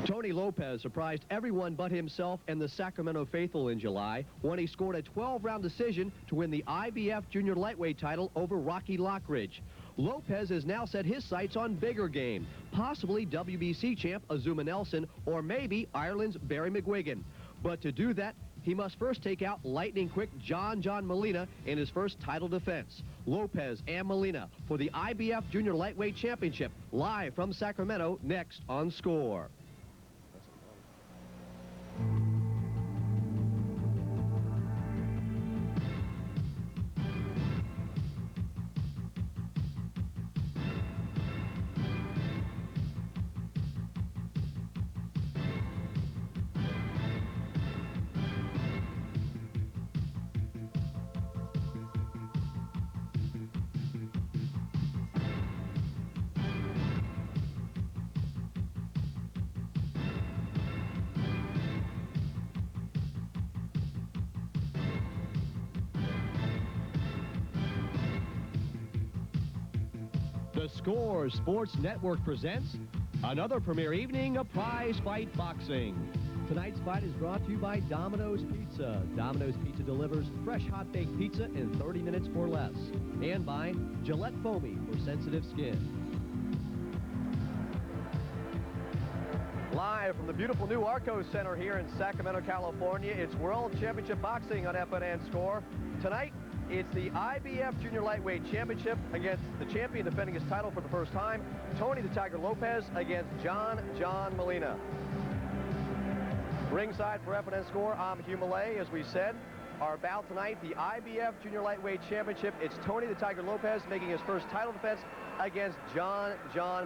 Tony Lopez surprised everyone but himself and the Sacramento faithful in July when he scored a 12-round decision to win the I.IBF junior lightweight title over Rocky Lockridge. Lopez has now set his sights on bigger game, possibly WBC champ Azuma Nelson or maybe Ireland's Barry McGuigan. But to do that, he must first take out lightning-quick John Molina in his first title defense. Lopez and Molina for the I.IBF Junior Lightweight Championship, live from Sacramento, next on Score. The Score Sports Network presents another premier evening of prize fight boxing. Tonight's fight is brought to you by Domino's Pizza. Domino's Pizza delivers fresh hot baked pizza in 30 minutes or less. And by Gillette Foamy for sensitive skin. Live from the beautiful new Arco Center here in Sacramento, California, it's World Championship Boxing on FNN Score. Tonight, it's the I.IBF Junior Lightweight Championship against the champion defending his title for the first time, Tony the Tiger Lopez, against John Molina. Ringside for FNN Score, I'm Hugh Millay. As we said, our bout tonight, the I.IBF Junior Lightweight Championship. It's Tony the Tiger Lopez making his first title defense against John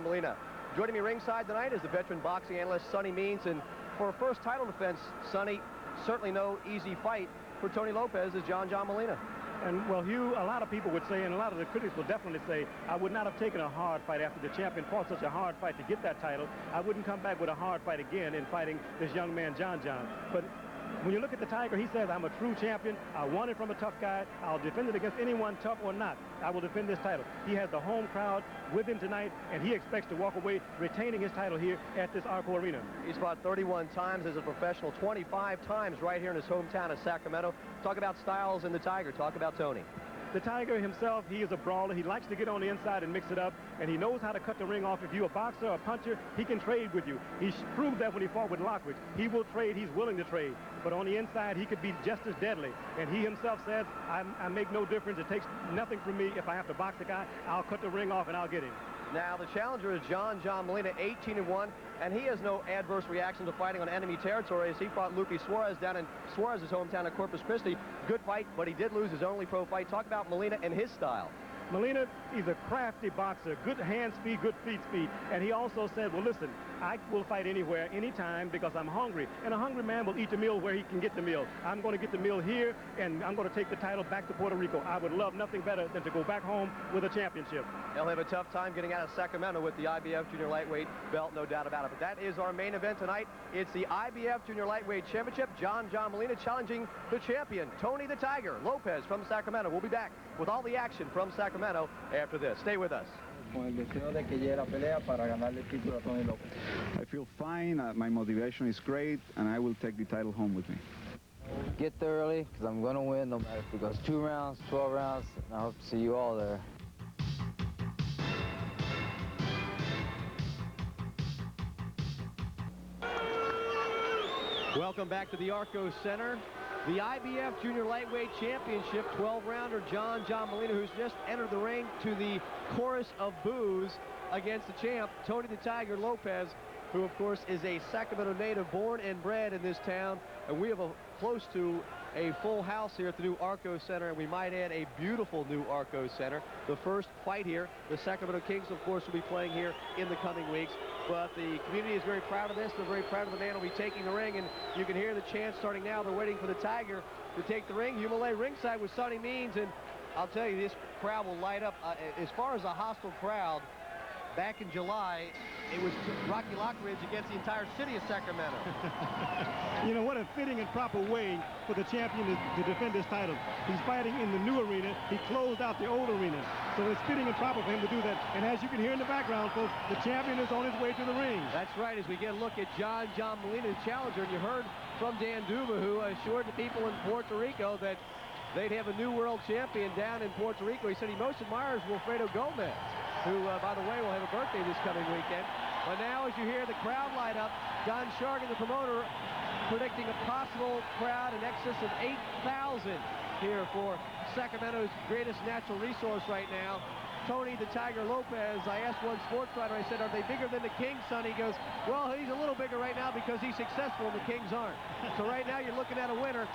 Molina. Joining me ringside tonight is the veteran boxing analyst, Sonny Means. And for a first title defense, Sonny, certainly no easy fight for Tony Lopez as John Molina. And, well, Hugh, a lot of people would say, and a lot of the critics will definitely say, I would not have taken a hard fight after the champion fought such a hard fight to get that title. I wouldn't come back with a hard fight again in fighting this young man, John. But when you look at the Tiger, he says, I'm a true champion. I won it from a tough guy. I'll defend it against anyone, tough or not. I will defend this title. He has the home crowd with him tonight, and he expects to walk away retaining his title here at this Arco Arena. He's fought 31 times as a professional, 25 times right here in his hometown of Sacramento. Talk about styles and the Tiger. Talk about Tony. The Tiger himself, he is a brawler. He likes to get on the inside and mix it up, and he knows how to cut the ring off. If you're a boxer or a puncher, he can trade with you. He proved that when he fought with Lockridge. He will trade. He's willing to trade. But on the inside, he could be just as deadly. And he himself says, I make no difference. It takes nothing from me. If I have to box a guy, I'll cut the ring off and I'll get him. Now, the challenger is John Molina, 18-1, and he has no adverse reaction to fighting on enemy territory as he fought Lupe Suarez down in Suarez's hometown of Corpus Christi. Good fight, but he did lose his only pro fight. Talk about Molina and his style. Molina, he's a crafty boxer, good hand speed, good feet speed. And he also said, well, listen, I will fight anywhere, anytime, because I'm hungry. And a hungry man will eat the meal where he can get the meal. I'm going to get the meal here, and I'm going to take the title back to Puerto Rico. I would love nothing better than to go back home with a championship. He'll have a tough time getting out of Sacramento with the I.IBF Junior Lightweight belt, no doubt about it. But that is our main event tonight. It's the I.IBF Junior Lightweight Championship. John Molina challenging the champion, Tony the Tiger Lopez from Sacramento. We'll be back with all the action from Sacramento after this. Stay with us. I feel fine, my motivation is great, and I will take the title home with me. Get there early, because I'm going to win no matter if it goes 2 rounds, 12 rounds, and I hope to see you all there. Welcome back to the Arco Center. The I.IBF Junior Lightweight Championship, 12-rounder John Molina, who's just entered the ring to the chorus of boos against the champ, Tony the Tiger Lopez, who, of course, is a Sacramento native, born and bred in this town. And we have close to a full house here at the new Arco Center, and we might add a beautiful new Arco Center. The first fight here, the Sacramento Kings, of course, will be playing here in the coming weeks. But the community is very proud of this. They're very proud of the man who will be taking the ring, and you can hear the chants starting now. They're waiting for the Tiger to take the ring. Hugh Millay ringside with Sonny Means, and I'll tell you, this crowd will light up. As far as a hostile crowd, back in July, it was Rocky Lockridge against the entire city of Sacramento. You know, what a fitting and proper way for the champion to defend his title. He's fighting in the new arena. He closed out the old arena. So it's fitting and proper for him to do that. And as you can hear in the background, folks, the champion is on his way to the ring. That's right, as we get a look at John Molina, the challenger. And you heard from Dan Duva, who assured the people in Puerto Rico that they'd have a new world champion down in Puerto Rico. He said he most admires Wilfredo Gomez, who, by the way, will have a birthday this coming weekend. But now, as you hear the crowd light up, Don Shargan, the promoter, predicting a possible crowd in excess of 8,000 here for Sacramento's greatest natural resource right now. Tony the Tiger Lopez, I asked one sports writer, I said, are they bigger than the Kings, son? He goes, well, he's a little bigger right now because he's successful and the Kings aren't. So right now you're looking at a winner.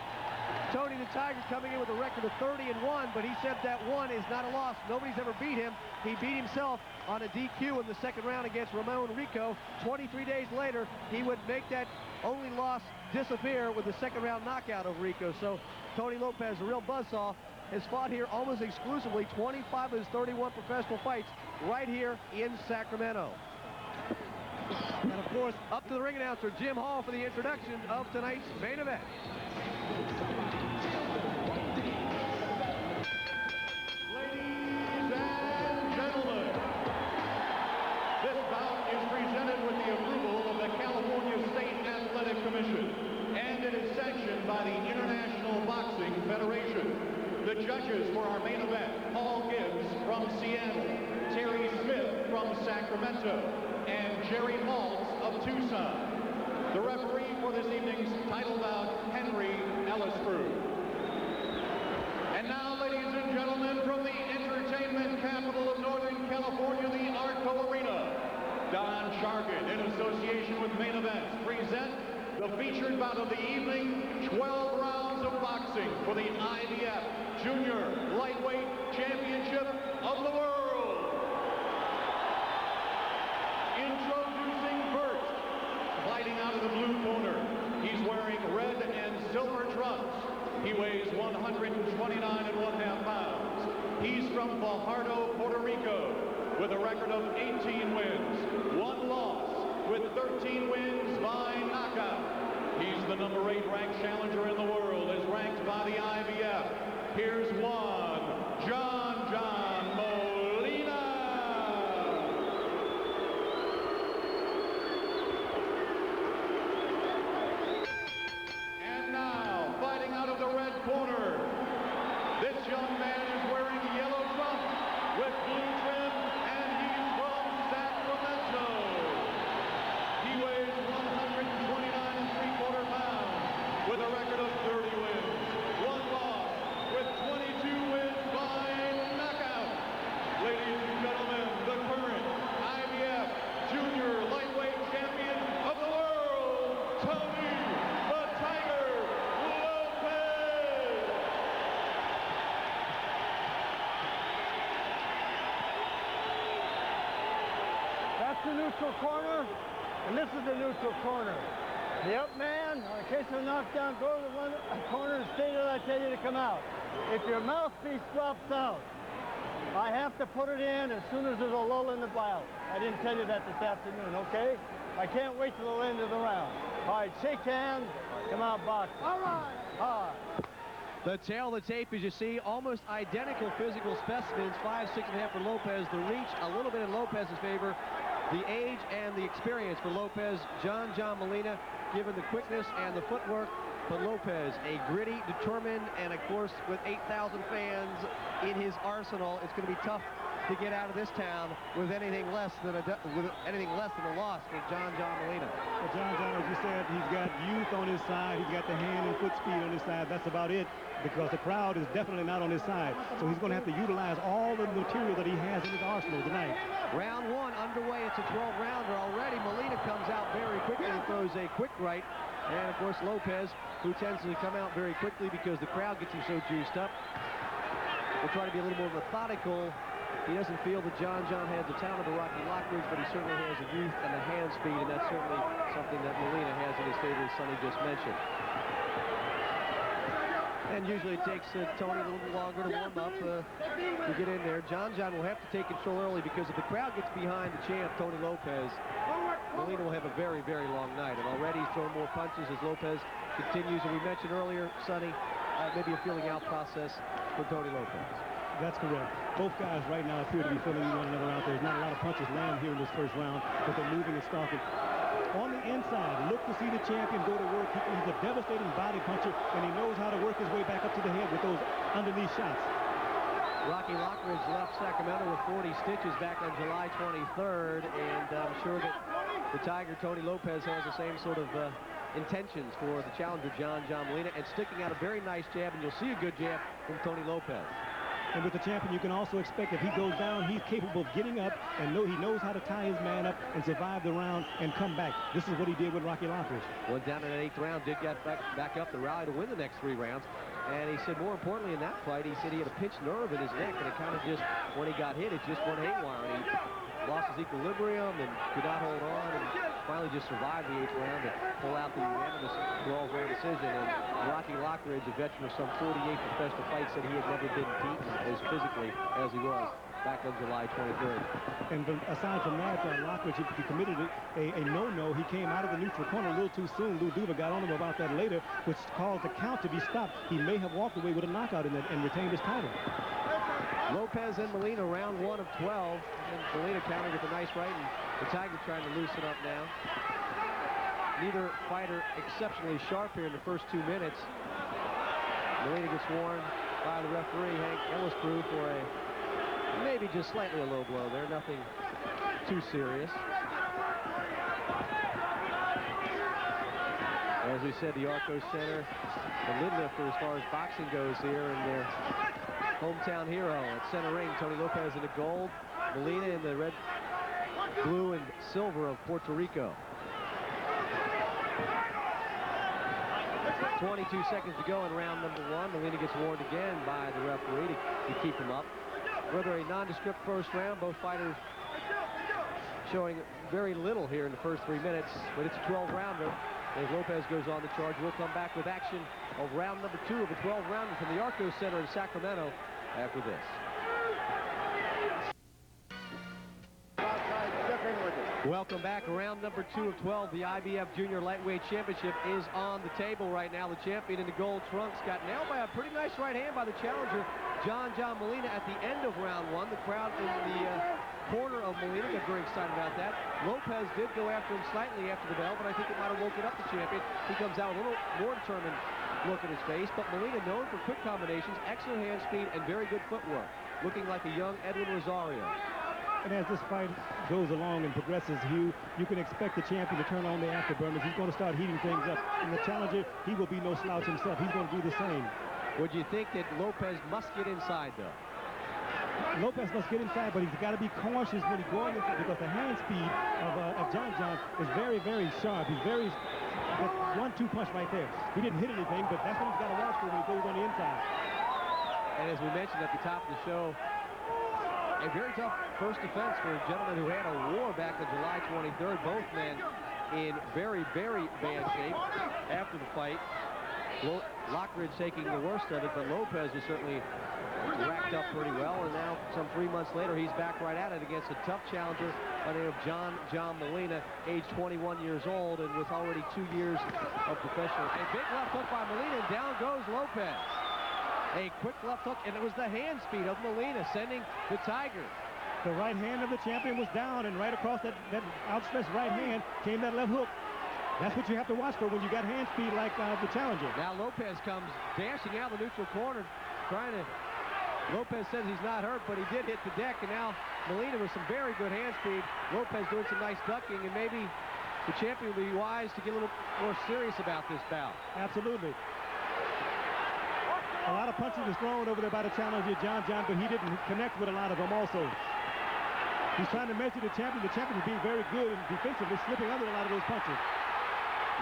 Tony the Tiger coming in with a record of 30-1, but he said that one is not a loss. Nobody's ever beat him. He beat himself on a DQ in the second round against Ramon Rico. 23 days later, he would make that only loss disappear with the second round knockout of Rico. So Tony Lopez, a real buzzsaw, has fought here almost exclusively 25 of his 31 professional fights right here in Sacramento. And of course, up to the ring announcer, Jim Hall, for the introduction of tonight's main event. Ladies and gentlemen, this bout is presented with the approval of the California State Athletic Commission, and it is sanctioned by the International Boxing Federation. The judges for our main event, Paul Gibbs from Seattle, Terry Smith from Sacramento, and Jerry Maltz of Tucson. The referee for this evening's title bout, Henry Ellisford. And now, ladies and gentlemen, from the entertainment capital of Northern California, the Arco Arena, Don Shargan, in association with Main Events, present the featured bout of the evening, 12 rounds of boxing for the I.IBF Junior Lightweight Championship of the world. Introducing first, fighting out of the blue corner, he's wearing red and silver trunks. He weighs 129.5 pounds. He's from Fajardo, Puerto Rico, with a record of 18 wins, 1 loss, with 13 wins by knockout. He's the number 8 ranked challenger in the world, as ranked by the I.IBF. Here's one, John Molina. And now, fighting out of the red corner, this young man is wearing yellow trunks with blue trim, and he's from Sacramento. He weighs 129.75 pounds with a record of 30 wins, 1 loss, with 22 wins by knockout. Ladies and gentlemen, the current I.IBF Junior Lightweight Champion of the world, Tony the Tiger Lopez. That's the neutral corner, and this is the neutral corner. The up man, in case of a knockdown, go to the one corner and stay till I tell you to come out. If your mouthpiece drops out, I have to put it in as soon as there's a lull in the bout. I didn't tell you that this afternoon, okay? I can't wait till the end of the round. All right, shake hands, come out boxing. All right. All right. The tail of the tape, as you see, almost identical physical specimens, 5'6.5" for Lopez. The reach a little bit in Lopez's favor. The age and the experience for Lopez. John Molina, given the quickness and the footwork, but Lopez, a gritty, determined, and of course, with 8,000 fans in his arsenal, it's going to be tough to get out of this town with anything less than a loss for John Molina. Well, John, as you said, he's got youth on his side. He's got the hand and foot speed on his side. That's about it, because the crowd is definitely not on his side. So he's going to have to utilize all the material that he has in his arsenal tonight. Round 1 underway. It's a 12-rounder already. Molina comes out very quickly and throws a quick right. And, of course, Lopez, who tends to come out very quickly because the crowd gets him so juiced up, will try to be a little more methodical. He doesn't feel that John has the talent of Rocky Lockridge, but he certainly has the youth and the hand speed, and that's certainly something that Molina has in his favor, as Sonny just mentioned. And usually it takes Tony a little bit longer to warm up to get in there. John will have to take control early because if the crowd gets behind the champ, Tony Lopez, Molina will have a very, very long night. And already he's thrown more punches as Lopez continues. And we mentioned earlier, Sonny, maybe a feeling out process for Tony Lopez. That's correct. Both guys right now appear to be filling one another out. There's not a lot of punches land here in this first round, but they're moving and stalking. On the inside, look to see the champion go to work. He's a devastating body puncher, and he knows how to work his way back up to the head with those underneath shots. Rocky Lockridge left Sacramento with 40 stitches back on July 23rd, and I'm sure that the Tiger, Tony Lopez, has the same sort of intentions for the challenger, John Molina, and sticking out a very nice jab, and you'll see a good jab from Tony Lopez. And with the champion, you can also expect if he goes down, he's capable of getting up and he knows how to tie his man up and survive the round and come back. This is what he did with Rocky Lockridge. Went down in the 8th round, did get back up the rally to win the next 3 rounds. And he said more importantly in that fight, he said he had a pinched nerve in his neck, and it kind of just, when he got hit, it just went haywire. And he lost his equilibrium and could not hold on, and finally just survived the 8th round to pull out the unanimous 12-round decision. And Rocky Lockridge, a veteran of some 48 professional fights, said he had never been beaten as physically as he was back on July 23rd. And aside from that, Lockridge, he committed a no-no. He came out of the neutral corner a little too soon. Lou Duva got on him about that later, which caused the count to be stopped. He may have walked away with a knockout in it and retained his title. Lopez and Molina, round 1 of 12. And Molina countered with a nice right, and the Tiger trying to loosen up now. Neither fighter exceptionally sharp here in the first 2 minutes. Molina gets warned by the referee, Hank Elliscrew, for a maybe just slightly a low blow there, nothing too serious. As we said, the Arco Center, the lid lifter as far as boxing goes here, and their hometown hero at center ring, Tony Lopez in the gold, Molina in the red, blue, and silver of Puerto Rico. 22 seconds to go in round number 1. Molina gets warned again by the referee to keep him up. Rather a nondescript first round. Both fighters showing very little here in the first 3 minutes, but it's a 12-rounder. As Lopez goes on the charge, we'll come back with action of round number 2 of a 12-rounder from the Arco Center in Sacramento after this. Welcome back. Round number 2 of 12. The IBF Junior Lightweight Championship is on the table right now. The champion in the gold trunks got nailed by a pretty nice right hand by the challenger, John Molina, at the end of round 1. The crowd in the corner of Molina got very excited about that. Lopez did go after him slightly after the bell, but I think it might have woken up the champion. He comes out a little more determined look at his face, but Molina, known for quick combinations, excellent hand speed, and very good footwork, looking like a young Edwin Rosario. And as this fight goes along and progresses, Hugh, you can expect the champion to turn on the afterburners. He's going to start heating things up. And the challenger, he will be no slouch himself. He's going to do the same. Would you think that Lopez must get inside, though? Lopez must get inside, but he's got to be cautious when he's going inside, because the hand speed of John is very, very sharp. He's very... That 1-2 punch right there. He didn't hit anything, but that's what he's got to watch for when he goes on the inside. And as we mentioned at the top of the show, a very tough first defense for a gentleman who had a war back on July 23rd. Both men in very, very bad shape after the fight. Lockridge taking the worst of it, but Lopez was certainly racked up pretty well. And now, some 3 months later, he's back right at it against a tough challenger by the name of John Molina, age 21 years old, and with already 2 years of professional. A big left hook by Molina, and down goes Lopez. A quick left hook, and it was the hand speed of Molina sending the Tiger. The right hand of the champion was down, and right across that outstretched right hand came that left hook. That's what you have to watch for when you got hand speed like the challenger. Now Lopez comes dashing out the neutral corner, trying to... Lopez says he's not hurt, but he did hit the deck, and now Molina with some very good hand speed. Lopez doing some nice ducking, and maybe the champion will be wise to get a little more serious about this bout. Absolutely. A lot of punches was thrown over there by the challenger, John, but he didn't connect with a lot of them also. He's trying to measure the champion. The champion is being very good and defensively, slipping under a lot of those punches.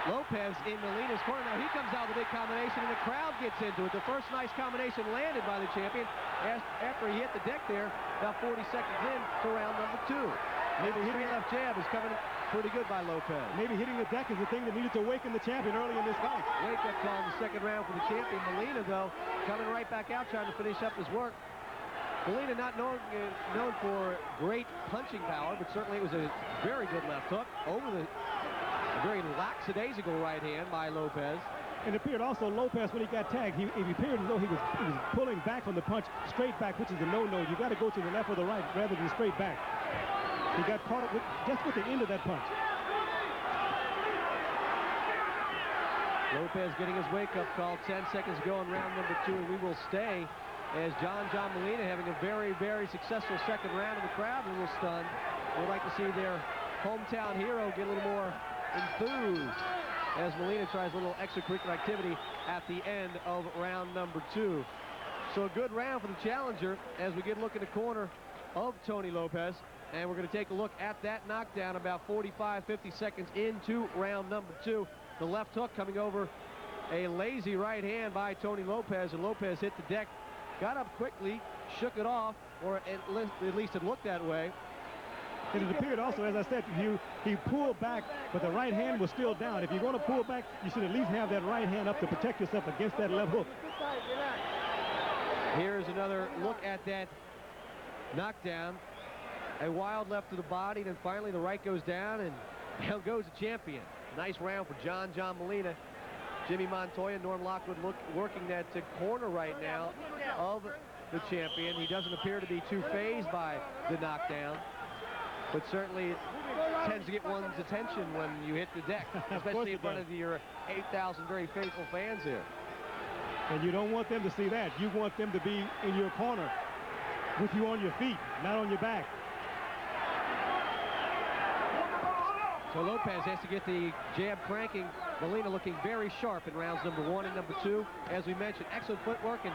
Lopez in Molina's corner. Now he comes out with a big combination, and the crowd gets into it. The first nice combination landed by the champion after he hit the deck there, about 40 seconds in to round number 2. Maybe hitting left jab is coming pretty good by Lopez. Maybe hitting the deck is the thing that needed to awaken the champion early in this fight. Wake-up call in the second round for the champion. Molina, though, coming right back out, trying to finish up his work. Molina not known for great punching power, but certainly it was a very good left hook over the very lackadaisical right hand by Lopez. And it appeared also Lopez, when he got tagged, he appeared as though he was pulling back from the punch, straight back, which is a no-no. You got to go to the left or the right rather than straight back. He got caught up just with the end of that punch. Lopez getting his wake-up call 10 seconds ago in round number 2, and we will stay as John Molina having a very, very successful second round, and the crowd a little stunned. We'd like to see their hometown hero get a little more enthused as Molina tries a little extracurricular activity at the end of round number 2. So a good round for the challenger as we get a look in the corner of Tony Lopez. And we're going to take a look at that knockdown about 45-50 seconds into round number 2. The left hook coming over a lazy right hand by Tony Lopez, and Lopez hit the deck, got up quickly, shook it off, or at least it looked that way. And it appeared also, as I said to you, he pulled back, but the right hand was still down. If you're going to pull back, you should at least have that right hand up to protect yourself against that left hook. Here's another look at that knockdown. A wild left to the body, and then finally the right goes down, and down goes the champion. Nice round for John Molina. Jimmy Montoya, Norm Lockwood working that corner right now of the champion. He doesn't appear to be too fazed by the knockdown, but certainly it tends to get one's attention when you hit the deck, especially in front of your 8,000 very faithful fans here. And you don't want them to see that. You want them to be in your corner with you on your feet, not on your back. So Lopez has to get the jab cranking. Molina looking very sharp in rounds number 1 and number 2. As we mentioned, excellent footwork and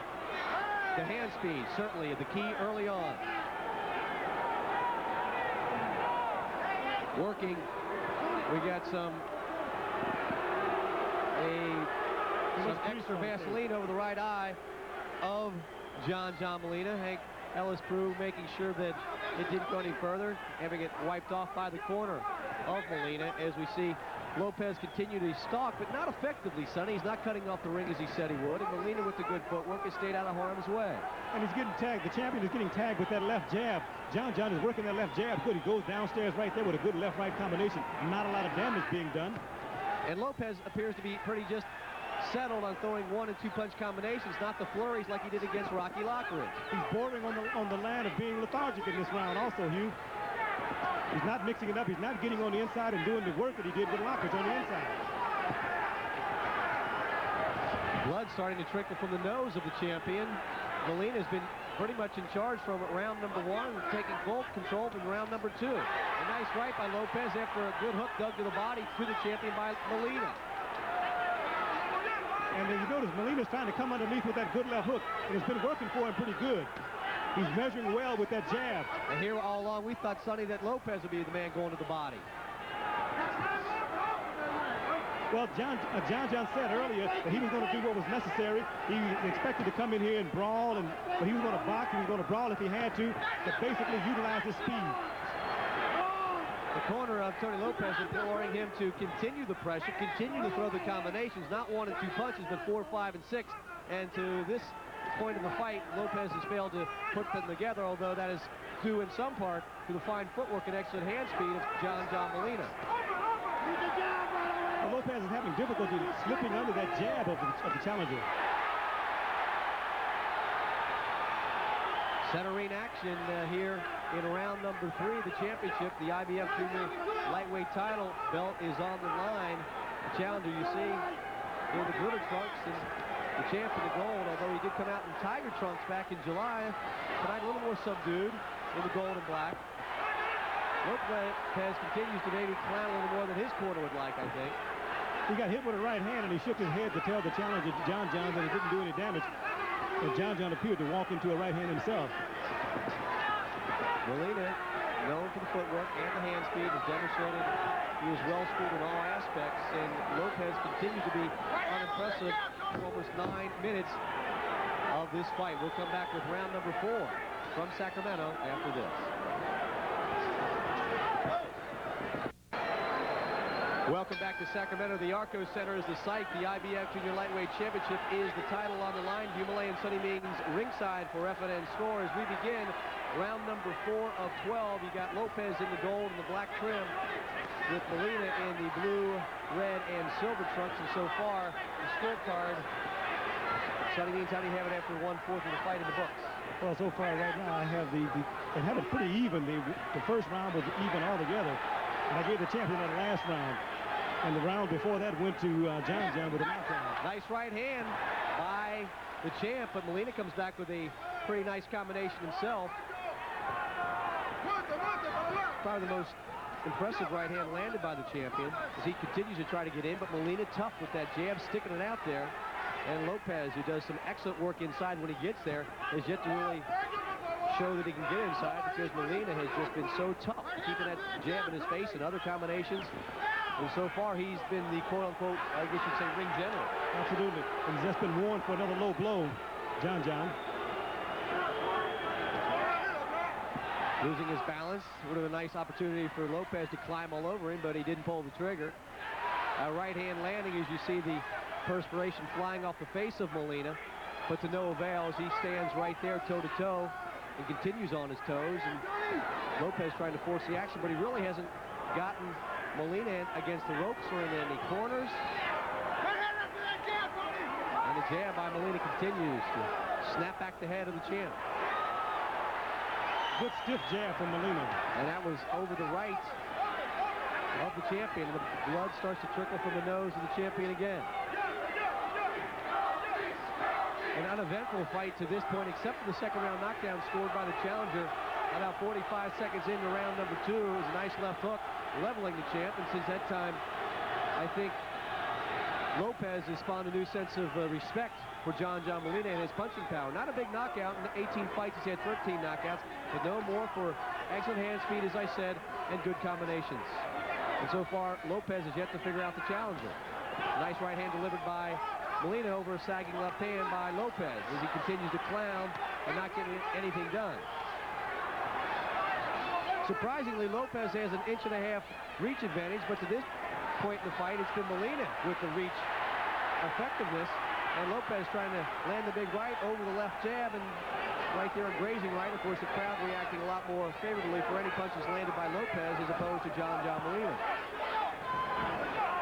the hand speed, certainly the key early on. Working, we got some extra Vaseline over the right eye of John Molina. Hank Ellis Prue making sure that it didn't go any further, having it wiped off by the corner of Molina as we see Lopez continue to stalk, but not effectively, Sonny. He's not cutting off the ring as he said he would, and Molina with the good footwork has stayed out of harm's way. And he's getting tagged. The champion is getting tagged with that left jab. John is working that left jab good. He goes downstairs right there with a good left-right combination. Not a lot of damage being done. And Lopez appears to be pretty just settled on throwing 1- and 2-punch combinations, not the flurries like he did against Rocky Lockridge. He's bordering on the line of being lethargic in this round also, Hugh. He's not mixing it up. He's not getting on the inside and doing the work that he did with Lockridge on the inside. Blood starting to trickle from the nose of the champion. Molina's been pretty much in charge from round number 1, taking full control from round number 2. A nice right by Lopez after a good hook dug to the body to the champion by Molina. And then you notice Molina's trying to come underneath with that good left hook, and it's been working for him pretty good. He's measuring well with that jab. And here all along we thought, Sonny, that Lopez would be the man going to the body. Well, John said earlier that he was going to do what was necessary. He expected to come in here and brawl, but he was going to box, he was going to brawl if he had to basically utilize his speed. The corner of Tony Lopez imploring him to continue the pressure, continue to throw the combinations, not 1 and 2 punches, but 4, 5, and 6. And to this point of the fight, Lopez has failed to put them together, although that is due in some part to the fine footwork and excellent hand speed of John Molina. Well, Lopez is having difficulty slipping under that jab of the challenger. Center ring action here in round number 3, the championship. The I.IBF Junior Lightweight title belt is on the line. The challenger, you see, in the glitter trunks, and the champ in the gold, although he did come out in tiger trunks back in July. Tonight a little more subdued in the gold and black. Lopez continues to maybe clown a little more than his corner would like, I think. He got hit with a right hand, and he shook his head to tell the challenger, John, that it didn't do any damage. But John appeared to walk into a right hand himself. Molina, known for the footwork and the hand speed, has demonstrated he is well schooled in all aspects, and Lopez continues to be unimpressive for almost 9 minutes of this fight. We'll come back with round number 4 from Sacramento after this. Welcome back to Sacramento. The Arco Center is the site. The IBF Junior Lightweight Championship is the title on the line. Dumoulin and Sonny Means ringside for F&N Store as we begin round number 4 of 12. You got Lopez in the gold and the black trim with Molina in the blue, red, and silver trunks. And so far, the scorecard, Sonny Means, how do you have it after 1/4 of the fight in the books? Well, so far right now, I have it had it pretty even. The first round was even altogether. And I gave the champion that last round. And the round before that went to John with a knockout. Nice right hand by the champ, but Molina comes back with a pretty nice combination himself. Probably the most impressive right hand landed by the champion as he continues to try to get in, but Molina tough with that jab, sticking it out there. And Lopez, who does some excellent work inside when he gets there, has yet to really show that he can get inside because Molina has just been so tough, keeping that jab in his face and other combinations. And so far, he's been the quote-unquote, I guess you'd say, ring general. Absolutely. And he's just been warned for another low blow, John. Losing his balance. Would have a nice opportunity for Lopez to climb all over him, but he didn't pull the trigger. A right hand landing as you see the perspiration flying off the face of Molina, but to no avail as he stands right there toe-to-toe and continues on his toes. And Lopez trying to force the action, but he really hasn't gotten Molina against the ropes or in any corners. And the jab by Molina continues to snap back the head of the champ. Good stiff jab from Molina. And that was over the right of the champion. The blood starts to trickle from the nose of the champion again. An uneventful fight to this point, except for the second round knockdown scored by the challenger. About 45 seconds into round number 2, it was a nice left hook, leveling the champ. And since that time, I think Lopez has spawned a new sense of respect for John Molina and his punching power. Not a big knockout. In 18 fights, he's had 13 knockouts, but no more for excellent hand speed, as I said, and good combinations. And so far, Lopez has yet to figure out the challenger. Nice right hand delivered by Molina over a sagging left hand by Lopez as he continues to clown and not getting anything done. Surprisingly, Lopez has an 1.5 inch reach advantage, but to this point in the fight, it's been Molina with the reach effectiveness, and Lopez trying to land the big right over the left jab, and right there a grazing right. Of course, the crowd reacting a lot more favorably for any punches landed by Lopez as opposed to John Molina.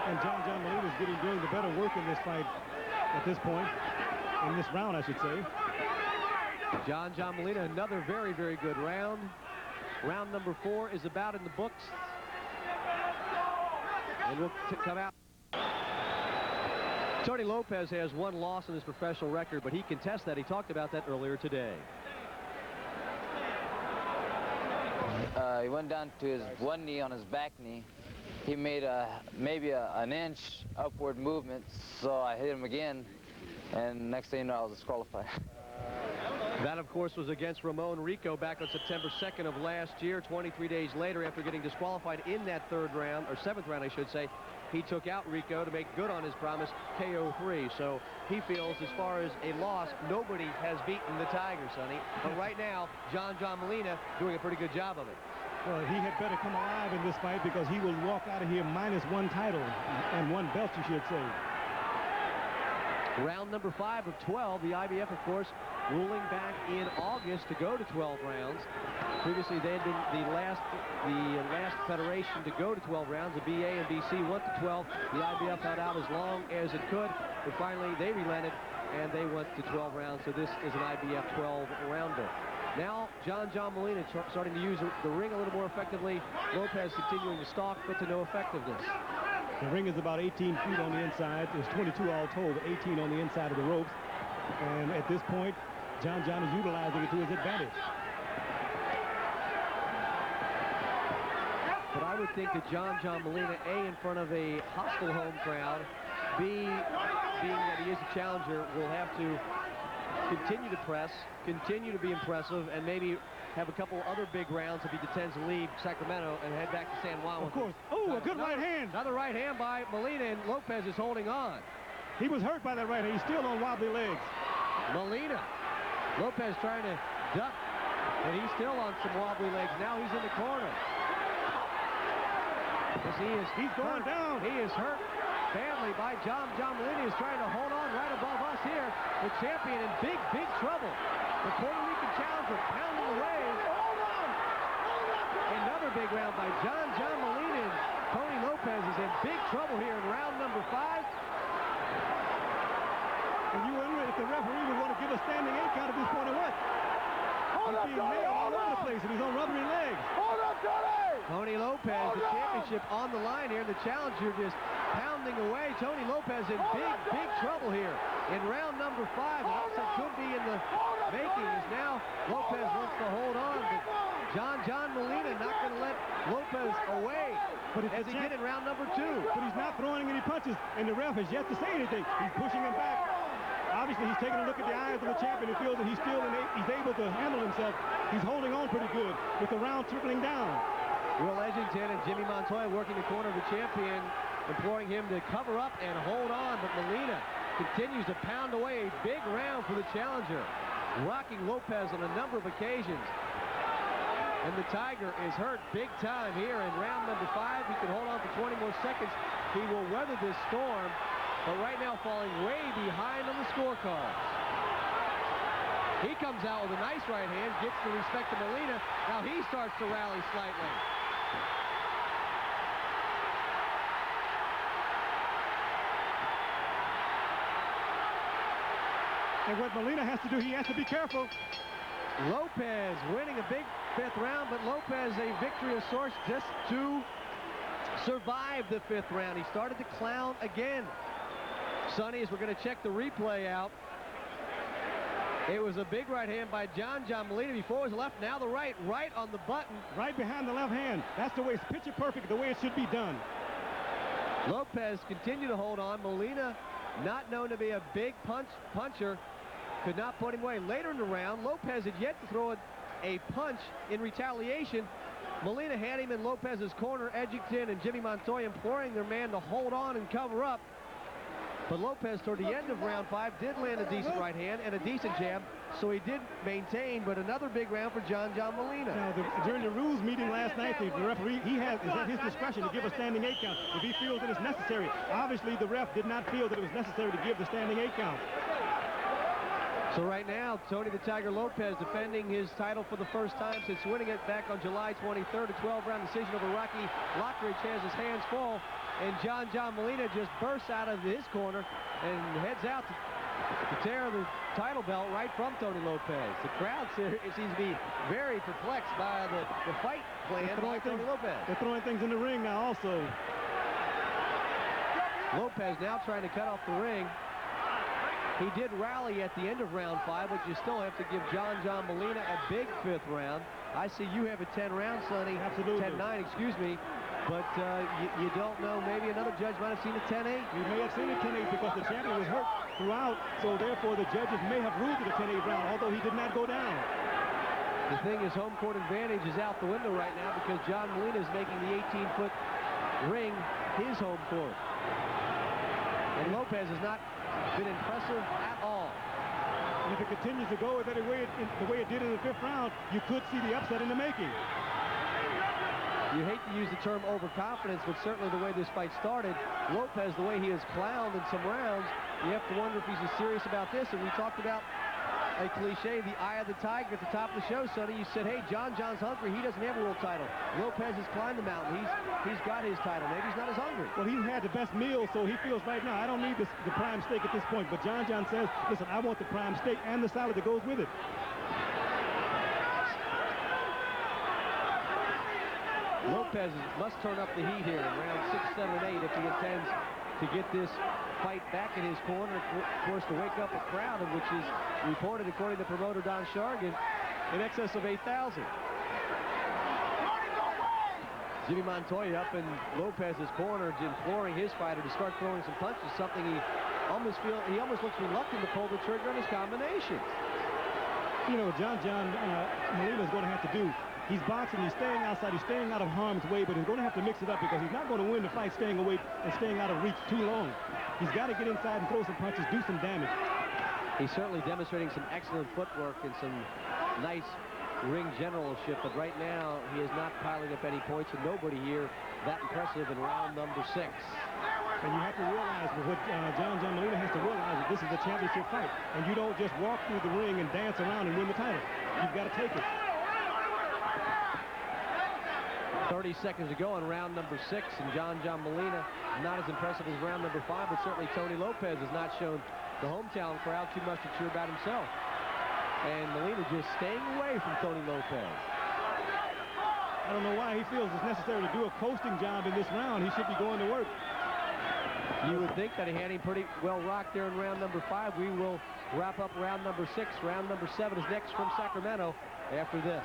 And John Molina is doing the better work in this fight at this point, in this round, I should say. John Molina, another very, very good round. Round number 4 is about in the books. And we'll come out. Tony Lopez has 1 loss in his professional record, but he contests that. He talked about that earlier today. He went down to his one knee on his back knee. He made maybe an inch upward movement, so I hit him again, and next thing you know, I was disqualified. That, of course, was against Ramon Rico back on September 2nd of last year. 23 days later, after getting disqualified in that 7th round, I should say, he took out Rico to make good on his promise, KO3. So he feels, as far as a loss, nobody has beaten the Tiger, Sonny. But right now, John Molina doing a pretty good job of it. Well, he had better come alive in this fight because he will walk out of here minus 1 title and 1 belt, you should say. Round number 5 of 12, the IBF, of course, ruling back in August to go to 12 rounds. Previously, they had been the last federation to go to 12 rounds. The BA and BC went to 12. The IBF held out as long as it could, but finally they relented and they went to 12 rounds. So this is an IBF 12-rounder. Now, John Molina starting to use the ring a little more effectively. Lopez continuing to stalk, but to no effectiveness. The ring is about 18 feet on the inside. There's 22 all told, 18 on the inside of the ropes. And at this point, John is utilizing it to his advantage. But I would think that John Molina, A, in front of a hostile home crowd, B, being that he is a challenger, will have to continue to press, continue to be impressive, and maybe have a couple other big rounds if he intends to leave Sacramento and head back to San Juan. Of course. Oh, a good right hand. Another right hand by Molina, and Lopez is holding on. He was hurt by that right hand. He's still on wobbly legs. Molina. Lopez trying to duck, but he's still on some wobbly legs. Now he's in the corner. He's going down. He is hurt badly by John Molina. Is trying to hold on right above us here. The champion in big, big trouble. The Puerto Rican challenger pounding away. Another big round by John Molina. And Tony Lopez is in big trouble here in round number 5. And you wonder if the referee would want to give a standing 8 count at this point or what? He's being nailed all over the place, and he's on rubbery legs. Tony Lopez, the championship on the line here. The challenger just pounding away. Tony Lopez in big, big trouble here in round number 5. An upset could be in the making as now Lopez wants to hold on. But John Molina not going to let Lopez away as he did in round number 2. But he's not throwing any punches, and the ref has yet to say anything. He's pushing him back. Obviously, he's taking a look at the eyes of the champion and feels that he's able to handle himself. He's holding on pretty good with the round trickling down. Will Edgington and Jimmy Montoya working the corner of the champion, imploring him to cover up and hold on, but Molina continues to pound away. A big round for the challenger, rocking Lopez on a number of occasions. And the Tiger is hurt big time here in round number 5. He can hold on for 20 more seconds. He will weather this storm, but right now falling way behind on the scorecards. He comes out with a nice right hand, gets the respect of Molina. Now he starts to rally slightly. And what Molina has to do, he has to be careful. Lopez winning a big 5th round, but Lopez a victory of sorts just to survive the 5th round. He started to clown again. Sonny, as we're going to check the replay out, it was a big right hand by John Molina. Before it was left, now the right on the button. Right behind the left hand. That's the way it's picture perfect, the way it should be done. Lopez continued to hold on. Molina, not known to be a big puncher, could not put him away. Later in the round, Lopez had yet to throw a punch in retaliation. Molina had him in Lopez's corner. Edgington and Jimmy Montoya imploring their man to hold on and cover up. But Lopez, toward the end of round 5, did land a decent right hand and a decent jab, so he did maintain, but another big round for John Molina. Now, during the rules meeting last night, the referee, is at his discretion to give a standing 8 count if he feels that it's necessary. Obviously, the ref did not feel that it was necessary to give the standing 8 count. So right now, Tony the Tiger Lopez defending his title for the first time since winning it back on July 23rd. A 12-round decision over Rocky Lockridge has his hands full. And John Molina just bursts out of his corner and heads out to tear the title belt right from Tony Lopez. The crowd seems to be very perplexed by the fight plan by Tony Lopez. They're throwing things in the ring now also. Lopez now trying to cut off the ring. He did rally at the end of round 5, but you still have to give John Molina a big 5th round. I see you have a 10 round, Sonny. Absolutely. 10-9, excuse me. But you don't know, maybe another judge might have seen a 10-8. He may have seen a 10-8 because the champion was hurt throughout, so therefore the judges may have ruled it a 10-8 round, although he did not go down. The thing is, home court advantage is out the window right now because John Molina is making the 18-foot ring his home court. And Lopez has not been impressive at all. And if it continues to go the way it did in the 5th round, you could see the upset in the making. You hate to use the term overconfidence, but certainly the way this fight started, Lopez, the way he has clowned in some rounds, you have to wonder if he's as serious about this. And we talked about a cliche, the eye of the tiger at the top of the show, Sonny. You said, hey, John's hungry. He doesn't have a world title. Lopez has climbed the mountain. He's got his title. Maybe he's not as hungry. Well, he's had the best meal, so he feels right now, I don't need the prime steak at this point. But John says, listen, I want the prime steak and the salad that goes with it. Lopez must turn up the heat here in round 6, 7, and 8 if he intends to get this fight back in his corner, of course, to wake up a crowd, of which is reported, according to promoter Don Shargan, in excess of 8,000. Jimmy Montoya up in Lopez's corner, imploring his fighter to start throwing some punches, something he almost looks reluctant to pull the trigger on his combinations. You know, John Molina is going to have to do. He's boxing, he's staying outside, he's staying out of harm's way, but he's going to have to mix it up because he's not going to win the fight staying away and staying out of reach too long. He's got to get inside and throw some punches, do some damage. He's certainly demonstrating some excellent footwork and some nice ring generalship, but right now he is not piling up any points, and nobody here that impressive in round number 6. And you have to realize what John Molina has to realize that this is a championship fight, and you don't just walk through the ring and dance around and win the title. You've got to take it. 30 seconds to go in round number 6, and John Molina not as impressive as round number 5, but certainly Tony Lopez has not shown the hometown crowd too much to cheer about himself. And Molina just staying away from Tony Lopez. I don't know why he feels it's necessary to do a coasting job in this round. He should be going to work. You would think that he had him pretty well rocked there in round number 5. We will wrap up round number 6. Round number 7 is next from Sacramento after this.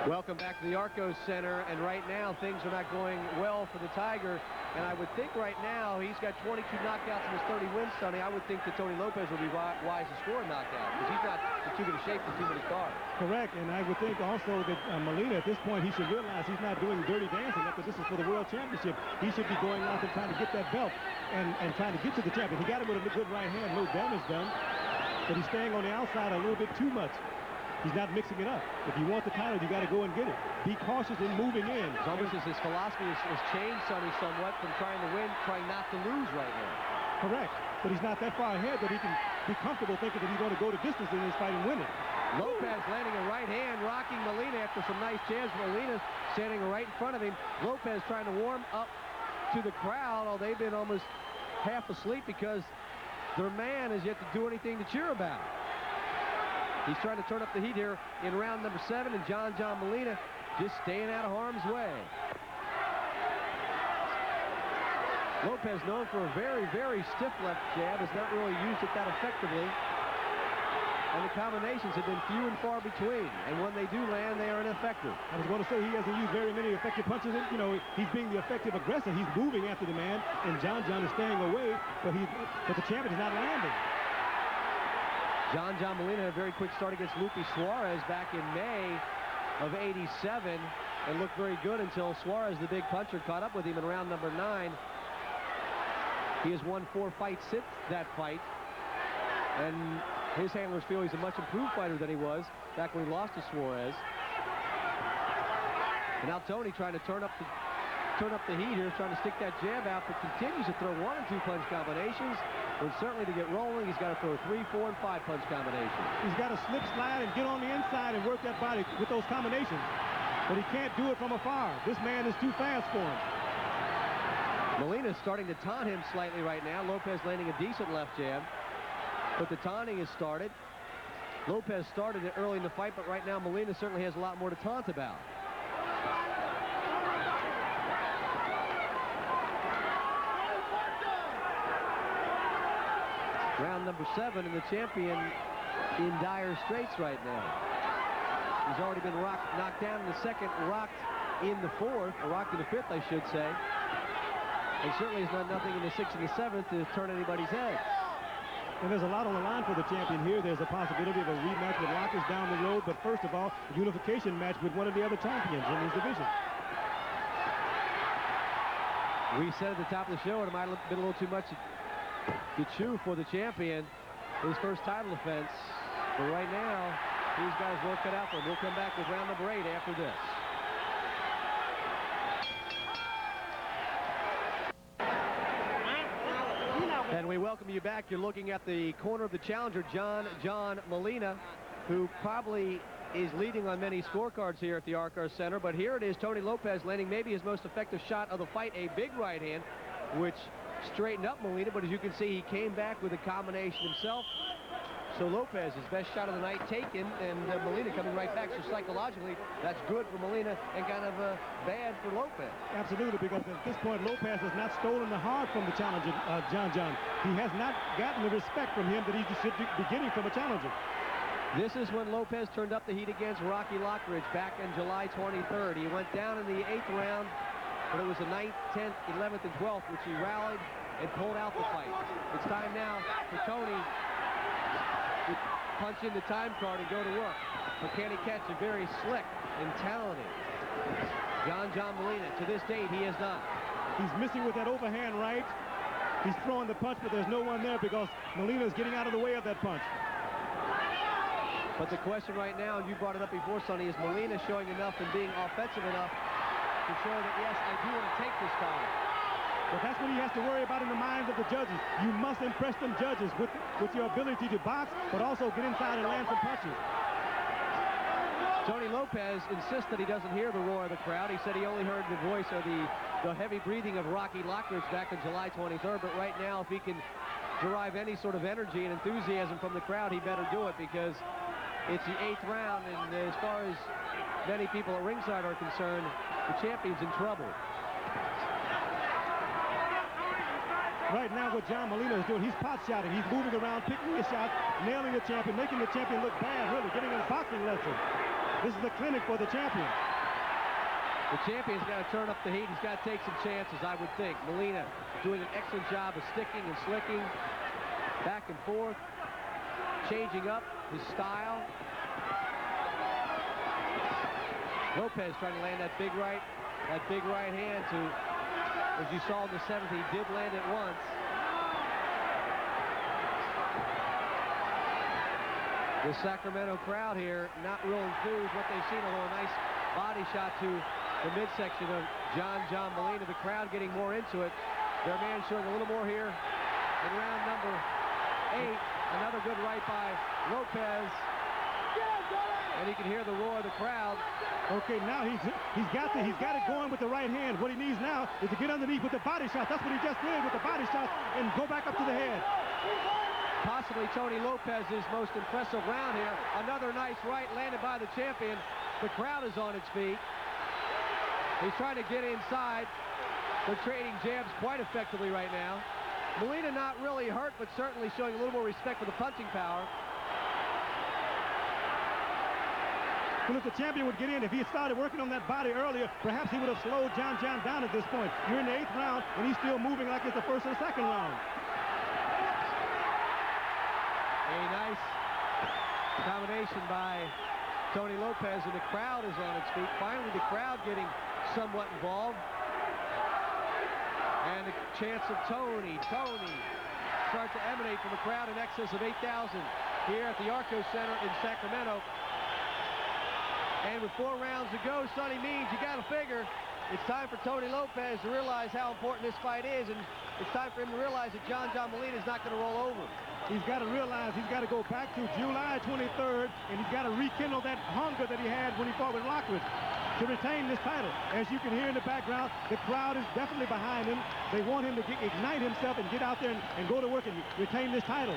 Welcome back to the Arcos Center, and right now things are not going well for the Tiger, and I would think right now he's got 22 knockouts in his 30 wins, Sonny. I would think that Tony Lopez would be wise to score a knockout because he's not in too good a shape for too many cards. Correct, and I would think also that Molina at this point he should realize he's not doing dirty dancing after this is for the World Championship. He should be going out and trying to get that belt and trying to get to the champion. He got him with a good right hand, no damage done, but he's staying on the outside a little bit too much. He's not mixing it up. If you want the title, you got to go and get it. Be cautious in moving in. It's almost as his philosophy has changed, Sonny, somewhat from trying to win, trying not to lose right now. Correct. But he's not that far ahead that he can be comfortable thinking that he's going to go to distance in this fight and win it. Lopez landing a right hand, rocking Molina after some nice jabs. Molina standing right in front of him. Lopez trying to warm up to the crowd. Oh, they've been almost half asleep because their man has yet to do anything to cheer about. He's trying to turn up the heat here in round number 7, and John Molina just staying out of harm's way. Lopez, known for a very, very stiff left jab, has not really used it that effectively. And the combinations have been few and far between. And when they do land, they are ineffective. I was going to say he hasn't used very many effective punches. You know, he's being the effective aggressor. He's moving after the man, and John is staying away, but the champion is not landing. John Molina had a very quick start against Lupe Suarez back in May of '87 and looked very good until Suarez, the big puncher, caught up with him in round number 9. He has won 4 fights since that fight, and his handlers feel he's a much improved fighter than he was back when he lost to Suarez. And now Tony trying to turn up the heat here, trying to stick that jab out, but continues to throw 1 and 2 punch combinations. But certainly to get rolling, he's got to throw 3, 4, and 5 punch combinations. He's got to slip, slide, and get on the inside and work that body with those combinations. But he can't do it from afar. This man is too fast for him. Molina's starting to taunt him slightly right now. Lopez landing a decent left jab. But the taunting has started. Lopez started it early in the fight, but right now Molina certainly has a lot more to taunt about. Round number 7, and the champion in dire straits right now. He's already been knocked down in the 2nd, rocked in the 4th, or rocked in the 5th, I should say. And certainly has done nothing in the 6th and the 7th to turn anybody's head. And there's a lot on the line for the champion here. There's a possibility of a rematch with Lopez down the road, but first of all, a unification match with one of the other champions in his division. We said at the top of the show it might have been a little too much to chew for the champion, his first title defense. But right now, he's got his work cut out for him. We'll come back with round number 8 after this. And we welcome you back. You're looking at the corner of the challenger, John Molina, who probably is leading on many scorecards here at the Arcos Center. But here it is, Tony Lopez landing maybe his most effective shot of the fight, a big right hand, which straightened up Molina. But as you can see, he came back with a combination himself. So Lopez, his best shot of the night taken, and Molina coming right back. So psychologically, that's good for Molina and kind of bad for Lopez. Absolutely, because at this point, Lopez has not stolen the heart from the challenger, John. He has not gotten the respect from him that he should be getting from a challenger. This is when Lopez turned up the heat against Rocky Lockridge back on July 23rd. He went down in the 8th round, but it was the 9th, 10th, 11th, and 12th, which he rallied and pulled out the fight. It's time now for Tony to punch in the time card and go to work. But can he catch a very slick and talented John Molina? To this date, he has not. He's missing with that overhand right. He's throwing the punch, but there's no one there because Molina is getting out of the way of that punch. But the question right now, and you brought it up before, Sonny, is Molina showing enough and being offensive enough to show that, yes, I do want to take this title? But that's what he has to worry about in the minds of the judges. You must impress them judges with your ability to box, but also get inside and land some punches. Tony Lopez insists that he doesn't hear the roar of the crowd. He said he only heard the voice or the heavy breathing of Rocky Lockridge back on July 23rd. But right now, if he can derive any sort of energy and enthusiasm from the crowd, he better do it, because it's the 8th round, and as far as many people at ringside are concerned, the champion's in trouble. Right now, what John Molina is doing, he's pot-shotting. He's moving around, picking his shot, nailing the champion, making the champion look bad, really, getting a boxing lesson. This is a clinic for the champion. The champion's got to turn up the heat. He's got to take some chances, I would think. Molina doing an excellent job of sticking and slicking, back and forth, changing up his style. Lopez trying to land that big right hand to, as you saw in the 7th, he did land it once. The Sacramento crowd here not real enthused what they've seen, although a nice body shot to the midsection of John Molina. The crowd getting more into it. Their man showing a little more here in round number 8. Another good right by Lopez. And you can hear the roar of the crowd. Okay, now he's got it going with the right hand. What he needs now is to get underneath with the body shot. That's what he just did with the body shot, and go back up to the head. Possibly Tony Lopez's most impressive round here. Another nice right landed by the champion. The crowd is on its feet. He's trying to get inside. They're trading jabs quite effectively right now. Molina not really hurt, but certainly showing a little more respect for the punching power. Well, if the champion would get in, if he had started working on that body earlier, perhaps he would have slowed John down at this point. You're in the 8th round, and he's still moving like it's the 1st or 2nd round. A nice combination by Tony Lopez, and the crowd is on its feet. Finally, the crowd getting somewhat involved. And the chants of Tony start to emanate from a crowd in excess of 8,000 here at the Arco Center in Sacramento. And with 4 rounds to go, Sonny, means you got to figure it's time for Tony Lopez to realize how important this fight is, and it's time for him to realize that John Molina is not going to roll over. He's got to realize he's got to go back to July 23rd, and he's got to rekindle that hunger that he had when he fought with Lockridge to retain this title. As you can hear in the background, the crowd is definitely behind him. They want him to ignite himself and get out there and go to work and retain this title.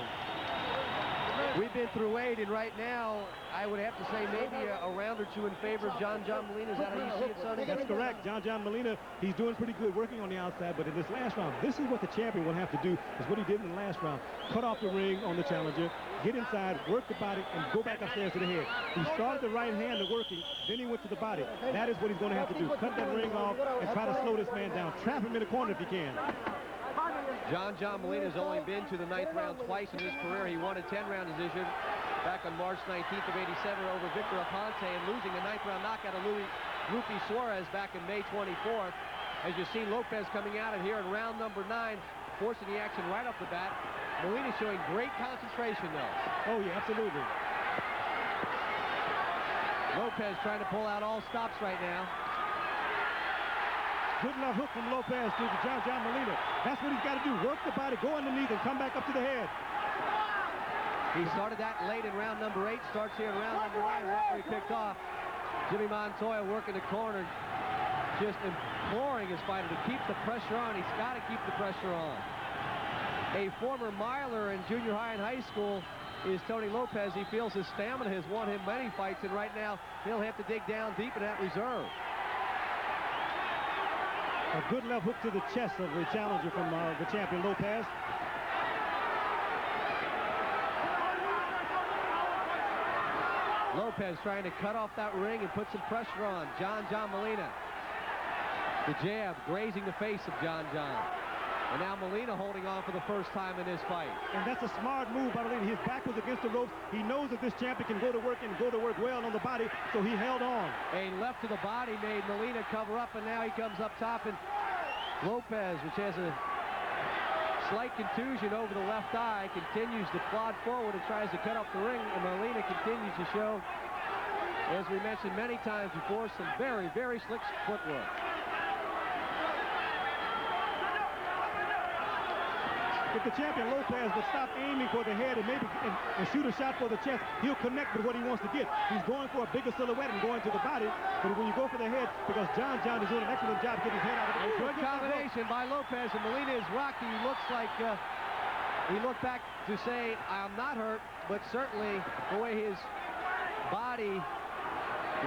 We've been through 8, and right now, I would have to say maybe a round or 2 in favor of John Molina. Is that how you see it, Sonny? That's correct. John Molina, he's doing pretty good working on the outside, but in this last round, this is what the champion will have to do, is what he did in the last round. Cut off the ring on the challenger, get inside, work the body, and go back upstairs to the head. He started the right hand working, then he went to the body. That is what he's going to have to do. Cut that ring off and try to slow this man down. Trap him in the corner if he can. John Molina has only been to the 9th round twice in his career. He won a 10-round decision back on March 19th of '87 over Victor Aponte, and losing the 9th round knockout of Lupe Suarez back in May 24th. As you see Lopez coming out of here in round number 9, forcing the action right off the bat. Molina showing great concentration, though. Oh, yeah, absolutely. Lopez trying to pull out all stops right now. Good enough hook from Lopez to John Molina. That's what he's got to do. Work the body, go underneath, and come back up to the head. He started that late in round number 8. Starts here in round number 9. Right where he picked off. Jimmy Montoya working the corner, just imploring his fighter to keep the pressure on. He's got to keep the pressure on. A former miler in junior high and high school is Tony Lopez. He feels his stamina has won him many fights, and right now he'll have to dig down deep in that reserve. A good left hook to the chest of the challenger from the champion Lopez. Lopez trying to cut off that ring and put some pressure on John Molina. The jab grazing the face of John. And now Molina holding on for the first time in this fight. And that's a smart move by Molina. His back was against the ropes. He knows that this champion can go to work and go to work well on the body, so he held on. A left to the body made Molina cover up, and now he comes up top, and Lopez, which has a slight contusion over the left eye, continues to plod forward and tries to cut up the ring, and Molina continues to show, as we mentioned many times before, some very, very slick footwork. If the champion Lopez would stop aiming for the head and maybe and shoot a shot for the chest, he'll connect with what he wants to get. He's going for a bigger silhouette and going to the body, but when you go for the head, because John is doing an excellent job getting his head out of the way. Good combination by Lopez, and Molina is rocky. He looks like he looked back to say, I'm not hurt, but certainly the way his body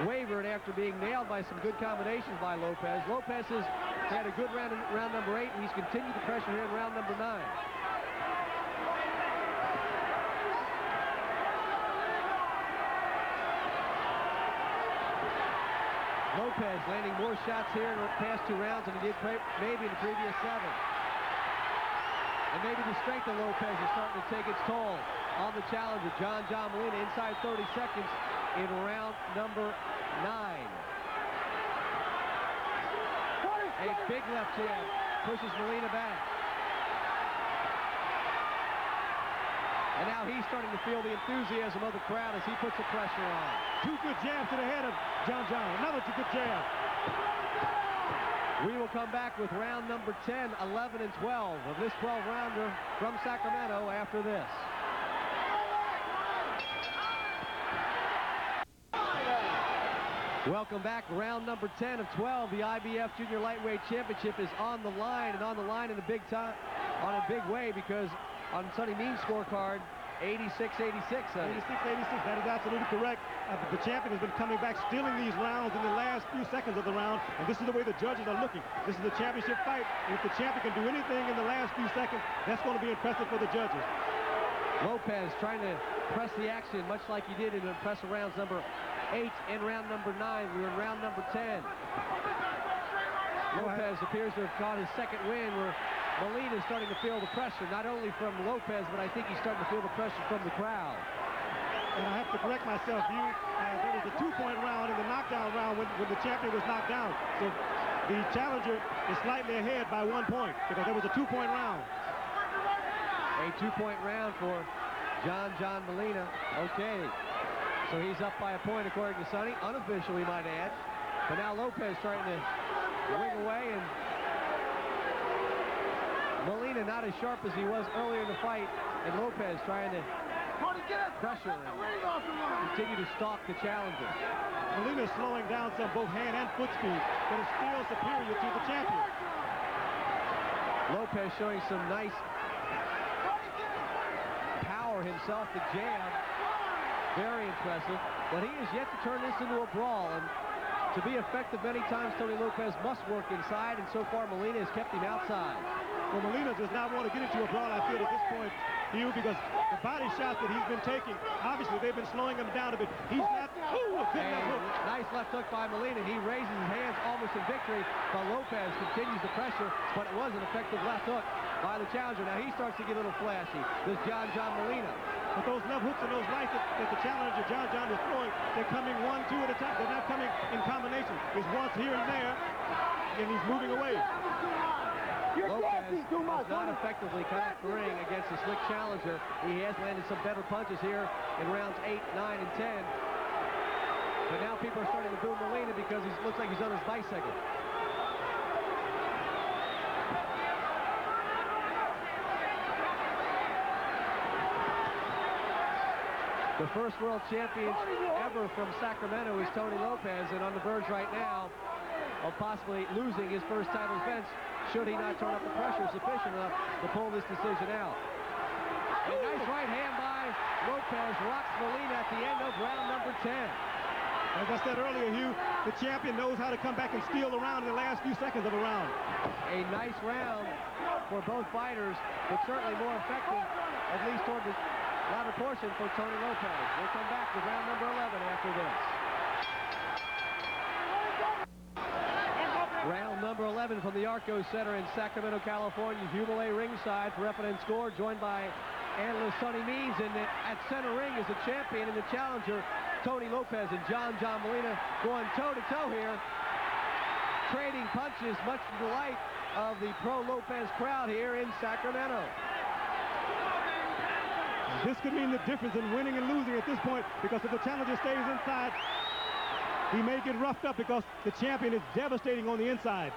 wavered after being nailed by some good combinations by Lopez. Lopez has had a good round in round number 8, and he's continued the pressure here in round number 9. Lopez landing more shots here in the past 2 rounds than he did maybe in the previous 7. And maybe the strength of Lopez is starting to take its toll on the challenger, John Molina, inside 30 seconds in round number 9. A big left jab pushes Molina back. And now he's starting to feel the enthusiasm of the crowd as he puts the pressure on. 2 good jabs to the head of John. Another 2 good jab. We will come back with round number 10, 11, and 12 of this 12-rounder from Sacramento after this. Welcome back. Round number 10 of 12. The IBF Junior Lightweight Championship is on the line, and on the line in a big time, on a big way, because on Sonny Means' scorecard, 86-86. 86-86. That is absolutely correct. The champion has been coming back, stealing these rounds in the last few seconds of the round, and this is the way the judges are looking. This is a championship fight, and if the champion can do anything in the last few seconds, that's going to be impressive for the judges. Lopez trying to press the action, much like he did in impressive rounds number 8 and round number 9. We're in round number 10. Lopez appears to have caught his second win, where Molina is starting to feel the pressure, not only from Lopez, but I think he's starting to feel the pressure from the crowd. And I have to correct myself. There was a 2-point round in the knockdown round when the champion was knocked down. So the challenger is slightly ahead by 1 point because there was a 2-point round. A 2-point round for John Molina. Okay. So he's up by a point according to Sonny. Unofficial, we might add. But now Lopez trying to wing away, and Molina not as sharp as he was earlier in the fight, and Lopez trying to pressure and continue to stalk the challenger. Molina slowing down some both hand and foot speed, but is still superior to the champion. Lopez showing some nice power himself to jab. Very impressive, but he is yet to turn this into a brawl, and to be effective many times, Tony Lopez must work inside, and so far Molina has kept him outside. Well, Molina does not want to get into a brawl, I feel, at this point, Hugh, because the body shots that he's been taking, obviously they've been slowing him down a bit. He's not, a good left hook. Nice left hook by Molina. He raises his hands almost in victory, but Lopez continues the pressure, but it was an effective left hook by the challenger. Now he starts to get a little flashy, this John Molina. But those left hooks and those rights that the challenger, John is throwing, they're coming 1, 2 at a time. They're not coming in combination. It's once here and there, and he's moving away. Lopez has not effectively cut off the ring against a slick challenger. He has landed some better punches here in rounds 8, 9, and 10. But now people are starting to boo Molina because he looks like he's on his bicycle. The first world champion ever from Sacramento is Tony Lopez, and on the verge right now of possibly losing his first title defense should he not turn up the pressure sufficient enough to pull this decision out. A nice right hand by Lopez rocks Molina at the end of round number 10. As I said earlier, Hugh, the champion knows how to come back and steal the round in the last few seconds of a round. A nice round for both fighters, but certainly more effective, at least toward the latter portion, for Tony Lopez. We'll come back to round number 11 after this. Round number 11 from the Arco Center in Sacramento, California. Hugh Millay ringside for Referee and Score, joined by analyst Sonny Means. And at center ring is the champion and the challenger, Tony Lopez, and John Molina going toe-to-toe here, trading punches, much to the delight of the pro-Lopez crowd here in Sacramento. This could mean the difference in winning and losing at this point, because if the challenger stays inside, he may get roughed up because the champion is devastating on the inside.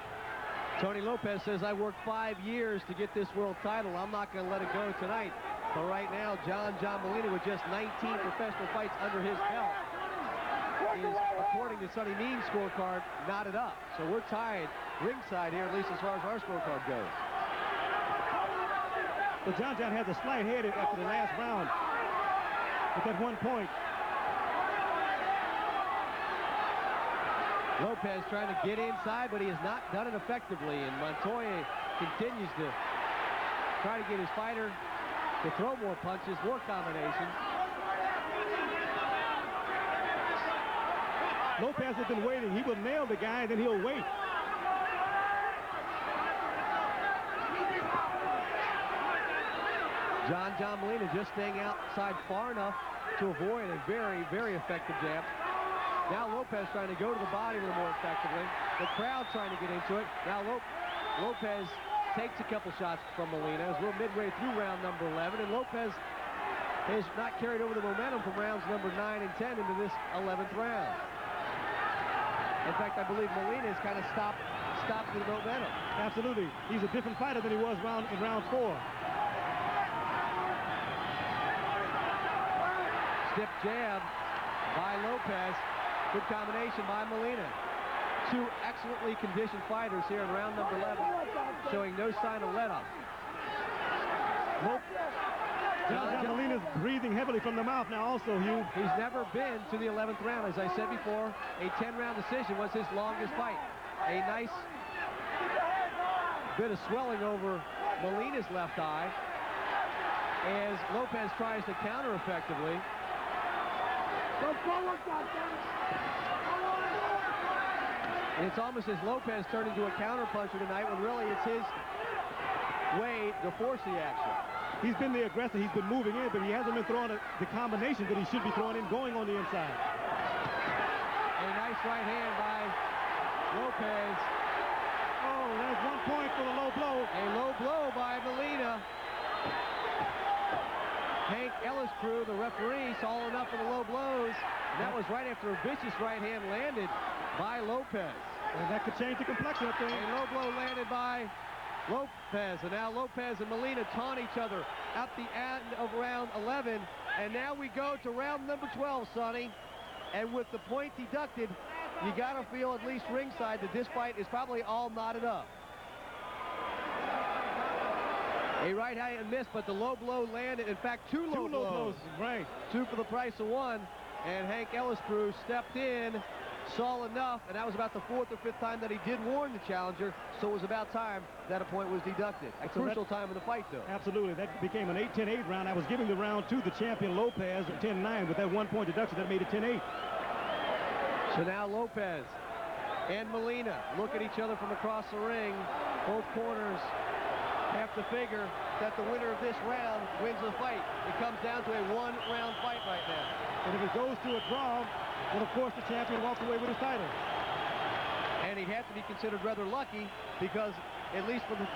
Tony Lopez says, I worked 5 years to get this world title. I'm not going to let it go tonight. But right now, John Molina, with just 19 professional fights under his belt, is, according to Sonny Means' scorecard, knotted up. So we're tied ringside here, at least as far as our scorecard goes. But John has a slight head after the last round with that 1 point. Lopez trying to get inside, but he has not done it effectively. And Montoya continues to try to get his fighter to throw more punches, more combinations. Lopez has been waiting. He will nail the guy, and then he'll wait. John Molina just staying outside far enough to avoid a very, very effective jab. Now Lopez trying to go to the body a little more effectively. The crowd trying to get into it. Now Lopez takes a couple shots from Molina as we're midway through round number 11, and Lopez has not carried over the momentum from rounds number 9 and 10 into this 11th round. In fact, I believe Molina has kind of stopped the momentum. Absolutely. He's a different fighter than he was in round 4. Stiff jab by Lopez. Good combination by Molina. Two excellently conditioned fighters here in round number 11, showing no sign of let-up. John Molina's breathing heavily from the mouth now also, Hugh. He's never been to the 11th round. As I said before, a 10-round decision was his longest fight. A nice bit of swelling over Molina's left eye as Lopez tries to counter effectively. And it's almost as Lopez turned into a counter-puncher tonight when really it's his way to force the action. He's been the aggressor. He's been moving in, but he hasn't been throwing the combinations that he should be throwing in, going on the inside. A nice right hand by Lopez. Oh, there's 1 point for the low blow. A low blow by Molina. Hank Ellis crew, the referee, saw enough of the low blows. And that was right after a vicious right hand landed by Lopez. And that could change the complexion up there. A low blow landed by Lopez. And now Lopez and Molina taunt each other at the end of round 11. And now we go to round number 12, Sonny. And with the point deducted, you got to feel at least ringside that this fight is probably all knotted up. A right hand missed, but the low blow landed. In fact, two low blows. Right. 2 for the price of 1. And Hank Ellis crew stepped in, saw enough, and that was about the 4th or 5th time that he did warn the challenger, so it was about time that a point was deducted. A crucial time in the fight, though. Absolutely. That became an 8-10-8 round. I was giving the round to the champion Lopez at 10-9, with that 1 point deduction that made it 10-8. So now Lopez and Molina look at each other from across the ring. Both corners have to figure that the winner of this round wins the fight. It comes down to a 1-round fight right now. And if it goes to a draw, then of course the champion walks away with his title. And he'd have to be considered rather lucky because, at least for the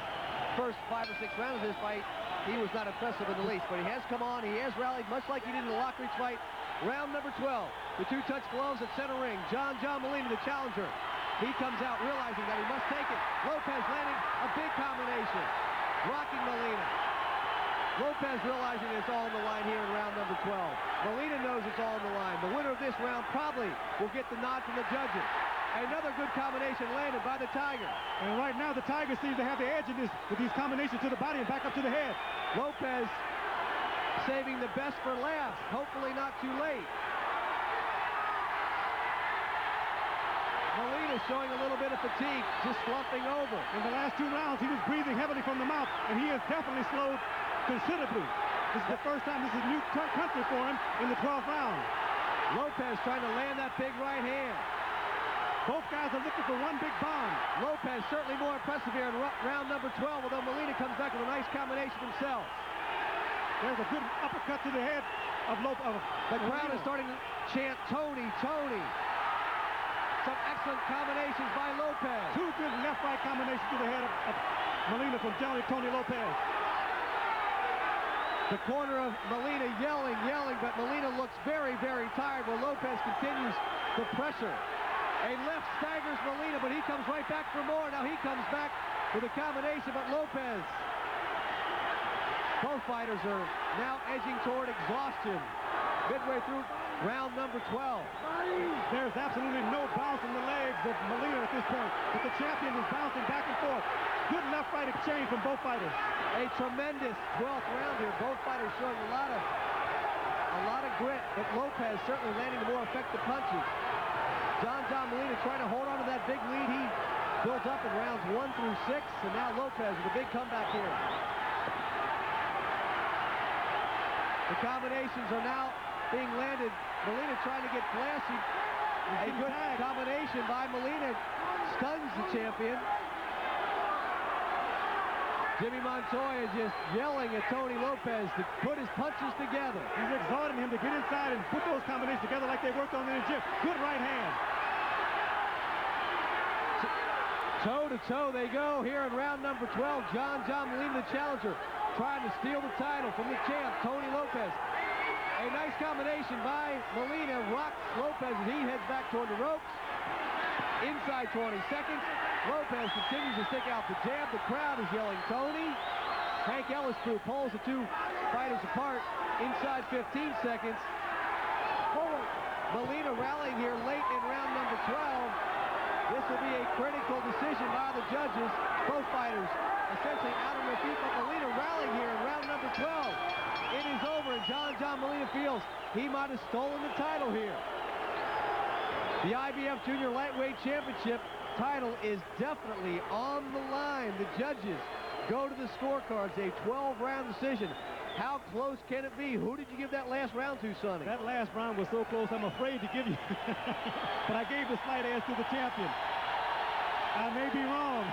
first 5 or 6 rounds of this fight, he was not impressive in the least. But he has come on, he has rallied, much like he did in the Lockridge fight. Round number 12, the 2 touch gloves at center ring. John Molina, the challenger. He comes out realizing that he must take it. Lopez landing a big combination, rocking Molina. Lopez realizing it's all on the line here in round number 12. Molina knows it's all on the line. The winner of this round probably will get the nod from the judges. Another good combination landed by the Tiger. And right now the Tiger seems to have the edge in this with these combinations to the body and back up to the head. Lopez saving the best for last. Hopefully not too late. Molina showing a little bit of fatigue, just slumping over. In the last 2 rounds, he was breathing heavily from the mouth, and he has definitely slowed considerably. This is the first time this is new country for him in the 12th round. Lopez trying to land that big right hand. Both guys are looking for one big bomb. Lopez certainly more impressive here in round number 12, although Molina comes back with a nice combination himself. There's a good uppercut to the head of Lopez. The crowd is starting to chant, Tony, Tony. Some excellent combinations by Lopez. Two good left-right combinations to the head of Molina from Tony Lopez. The corner of Molina yelling, but Molina looks very, very tired while Lopez continues the pressure. A left staggers Molina, but he comes right back for more. Now he comes back with a combination, but Lopez. Both fighters are now edging toward exhaustion. Midway through round number 12. There's absolutely no bounce in the legs of Molina at this point, but the champion is bouncing back and forth. Good left-right exchange from both fighters. A tremendous 12th round here. Both fighters showing a lot of grit, but Lopez certainly landing the more effective punches. John Molina trying to hold on to that big lead he built up in rounds 1 through 6, and now Lopez with a big comeback here. The combinations are now being landed. Molina trying to get flashy. A good combination by Molina stuns the champion. Jimmy Montoya just yelling at Tony Lopez to put his punches together. He's exhorting him to get inside and put those combinations together like they worked on in the gym. Good right hand. Toe-to-toe they go here in round number 12. John Molina, the challenger, trying to steal the title from the champ, Tony Lopez. A nice combination by Molina, rocks Lopez as he heads back toward the ropes. Inside 20 seconds. Lopez continues to stick out the jab. The crowd is yelling, Tony. Hank Ellis crew pulls the two fighters apart inside 15 seconds. Molina rallying here late in round number 12. This will be a critical decision by the judges. Both fighters essentially out on their feet, but Molina rallying here in round number 12. It is over, and John Molina feels he might have stolen the title here. The IBF Junior Lightweight Championship title is definitely on the line. The judges go to the scorecards, a 12-round decision. How close can it be? Who did you give that last round to, Sonny? That last round was so close, I'm afraid to give you. But I gave the slight edge to the champion. I may be wrong.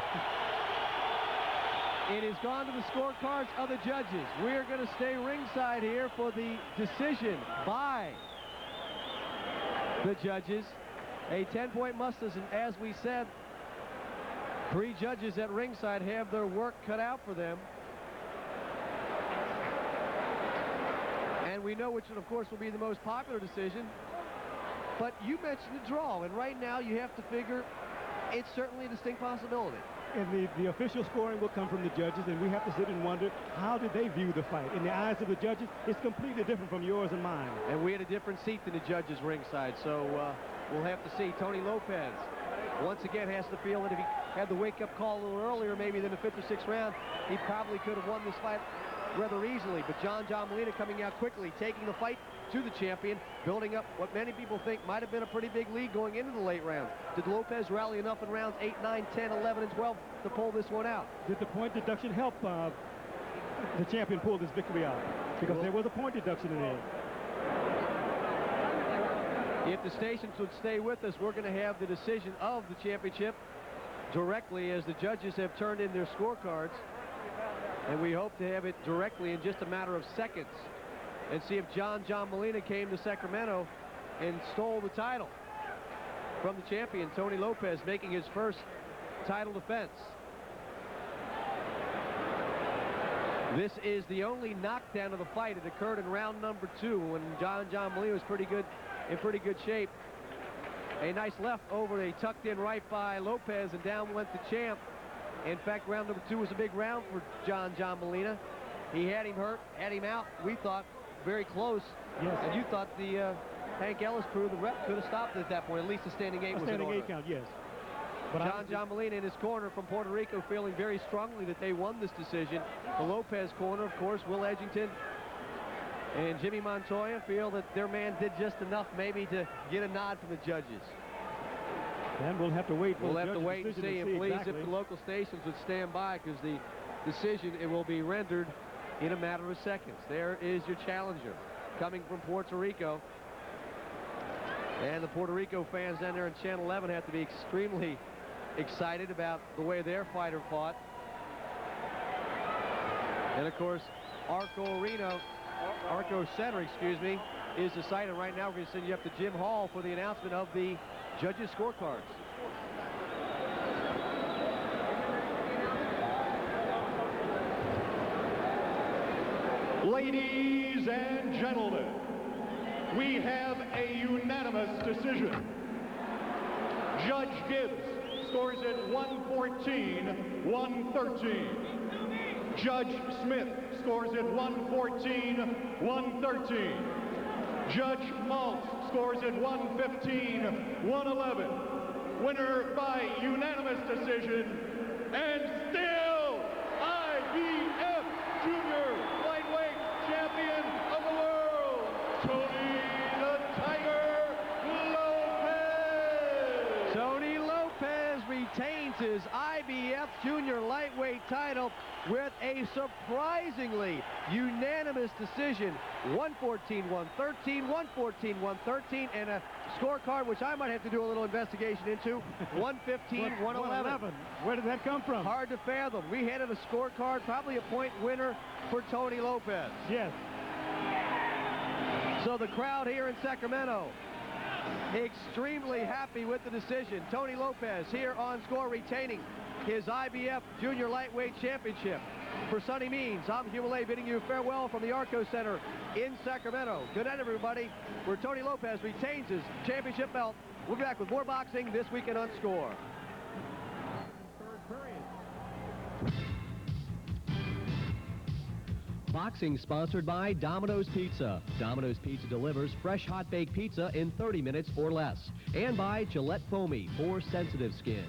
It has gone to the scorecards of the judges. We're going to stay ringside here for the decision by the judges. A 10-point must-have, and as we said, 3 judges at ringside have their work cut out for them. And we know which, of course, will be the most popular decision. But you mentioned the draw, and right now you have to figure it's certainly a distinct possibility. And the official scoring will come from the judges, and we have to sit and wonder, how did they view the fight? In the eyes of the judges, it's completely different from yours and mine. And we had a different seat than the judges ringside, so we'll have to see. Tony Lopez, once again, has to feel that if he had the wake-up call a little earlier, maybe than the 5th or 6th round, he probably could have won this fight rather easily. But John Molina coming out quickly, taking the fight to the champion, building up what many people think might have been a pretty big lead going into the late rounds. Did Lopez rally enough in rounds 8, 9, 10, 11, and 12 to pull this one out? Did the point deduction help the champion pull this victory out? Because there was a point deduction in there. If the stations would stay with us, we're going to have the decision of the championship directly as the judges have turned in their scorecards. And we hope to have it directly in just a matter of seconds and see if John Molina came to Sacramento and stole the title from the champion, Tony Lopez, making his first title defense. This is the only knockdown of the fight. It occurred in round number 2 when John Molina was in pretty good shape. A nice left over, a tucked in right by Lopez, and down went the champ. In fact, round number 2 was a big round for John Molina. He had him hurt, had him out. We thought very close. Yes. And you thought the Hank Ellis crew, the rep, could have stopped it at that point. At least the standing 8 was in order. Standing 8 count, yes. But John Molina in his corner from Puerto Rico feeling very strongly that they won this decision. The Lopez corner, of course, Will Edgington and Jimmy Montoya feel that their man did just enough maybe to get a nod from the judges. Then we'll have to wait for and see. And please, exactly. if the local stations would stand by, because the decision, it will be rendered in a matter of seconds. There is your challenger coming from Puerto Rico. And the Puerto Rico fans down there in Channel 11 have to be extremely excited about the way their fighter fought. And of course, Arco Center, is decided right now. We're going to send you up to Jim Hall for the announcement of the judges' scorecards. Ladies and gentlemen, we have a unanimous decision. Judge Gibbs scores it 114-113. Judge Smith scores it 114-113. Judge Maltz scores it 115-111. Winner by unanimous decision, and still I.IBF Junior Lightweight Champion of the World, Tony the Tiger Lopez. Tony Lopez retains his I.IBF Junior Lightweight title with a surprisingly unanimous decision. 114-113, 114-113, and a scorecard which I might have to do a little investigation into. 115-111. Where did that come from? Hard to fathom. We handed a scorecard, probably a point winner for Tony Lopez. Yes. So the crowd here in Sacramento extremely happy with the decision. Tony Lopez here on score, retaining his I.IBF Junior Lightweight Championship. For Sonny Means, I'm Hugh Millay bidding you farewell from the Arco Center in Sacramento. Good night, everybody, where Tony Lopez retains his championship belt. We'll be back with more boxing this weekend on Score. Boxing sponsored by Domino's Pizza. Domino's Pizza delivers fresh hot baked pizza in 30 minutes or less. And by Gillette Foamy for sensitive skin.